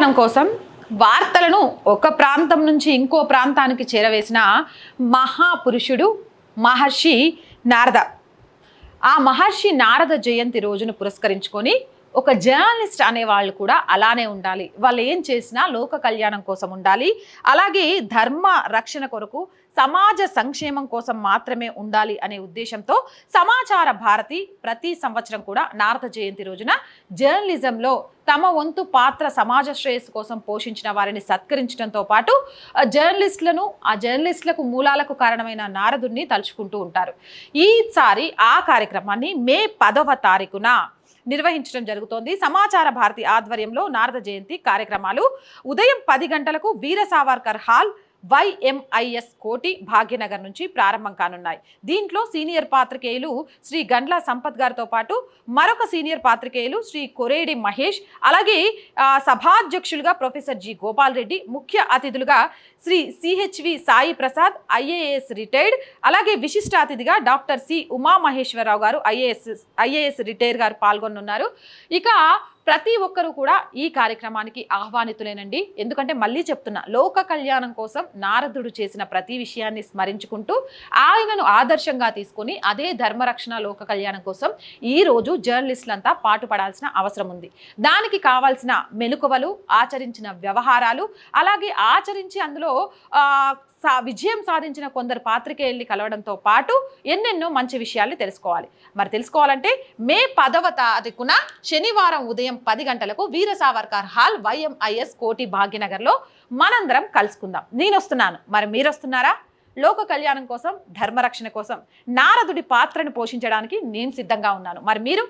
కళ్యాణం కోసం వార్తలను ఒక ప్రాంతం నుంచి ఇంకో ప్రాంతానికి చేరవేసిన మహాపురుషుడు మహర్షి నారద. ఆ మహర్షి నారద జయంతి రోజును పురస్కరించుకొని ఒక జర్నలిస్ట్ అనేవాళ్ళు కూడా అలానే ఉండాలి. వాళ్ళు ఏం చేసినా లోక కళ్యాణం కోసం ఉండాలి. అలాగే ధర్మ రక్షణ కొరకు, సమాజ సంక్షేమం కోసం మాత్రమే ఉండాలి అనే ఉద్దేశంతో సమాచార భారతి ప్రతి సంవత్సరం కూడా నారద జయంతి రోజున జర్నలిజంలో తమ వంతు పాత్ర సమాజ శ్రేయస్సు కోసం పోషించిన వారిని సత్కరించడంతో పాటు జర్నలిస్టులను, ఆ జర్నలిస్టులకు మూలాలకు కారణమైన నారదుడిని తలుచుకుంటూ ఉంటారు. ఈసారి ఆ కార్యక్రమాన్ని మే 10వ తారీఖున నిర్వహించడం జరుగుతోంది. సమాచార భారతి ఆధ్వర్యంలో నారద జయంతి కార్యక్రమాలు ఉదయం 10 గంటలకు వీర సావర్కర్ హాల్, YMIS కోటి, భాగ్యనగర్ నుంచి ప్రారంభం కానున్నాయి. దీంట్లో సీనియర్ పాత్రికేయులు శ్రీ గండ్ల సంపత్ గారితో పాటు మరొక సీనియర్ పాత్రికేయులు శ్రీ కొరేడి మహేష్, అలాగే సభాధ్యక్షులుగా ప్రొఫెసర్ జి గోపాల్ రెడ్డి, ముఖ్య అతిథులుగా Shri CHV Sai Prasad IAS retired, అలాగే విశిష్ట అతిథిగా డాక్టర్ సి ఉమామహేశ్వరరావు గారు IAS రిటైర్ గారు పాల్గొనున్నారు. ఇక ప్రతి ఒక్కరూ కూడా ఈ కార్యక్రమానికి ఆహ్వానితులేనండి. ఎందుకంటే మళ్ళీ చెప్తున్నా, లోక కళ్యాణం కోసం నారదుడు చేసిన ప్రతి విషయాన్ని స్మరించుకుంటూ ఆయనను ఆదర్శంగా తీసుకొని అదే ధర్మరక్షణ లోక కళ్యాణం కోసం ఈ రోజు జర్నలిస్టులంతా పాటుపడాల్సిన అవసరం ఉంది. దానికి కావాల్సిన మెలకువలు, ఆచరించిన వ్యవహారాలు, అలాగే ఆచరించి అందులో విజయం సాధించిన కొందరు పాత్రికేయుల్ని కలవడంతో పాటు ఎన్నెన్నో మంచి విషయాల్ని తెలుసుకోవాలి. మరి తెలుసుకోవాలంటే మే 10వ తారీఖున శనివారం ఉదయం 10 గంటలకు వీర సావర్కర్ హాల్, YMIS కోటి, భాగ్యనగర్లో మనందరం కలుసుకుందాం. నేను వస్తున్నాను, మరి మీరు వస్తున్నారా? లోక కళ్యాణం కోసం, ధర్మరక్షణ కోసం నారదుడి పాత్రను పోషించడానికి నేను సిద్ధంగా ఉన్నాను. మరి మీరు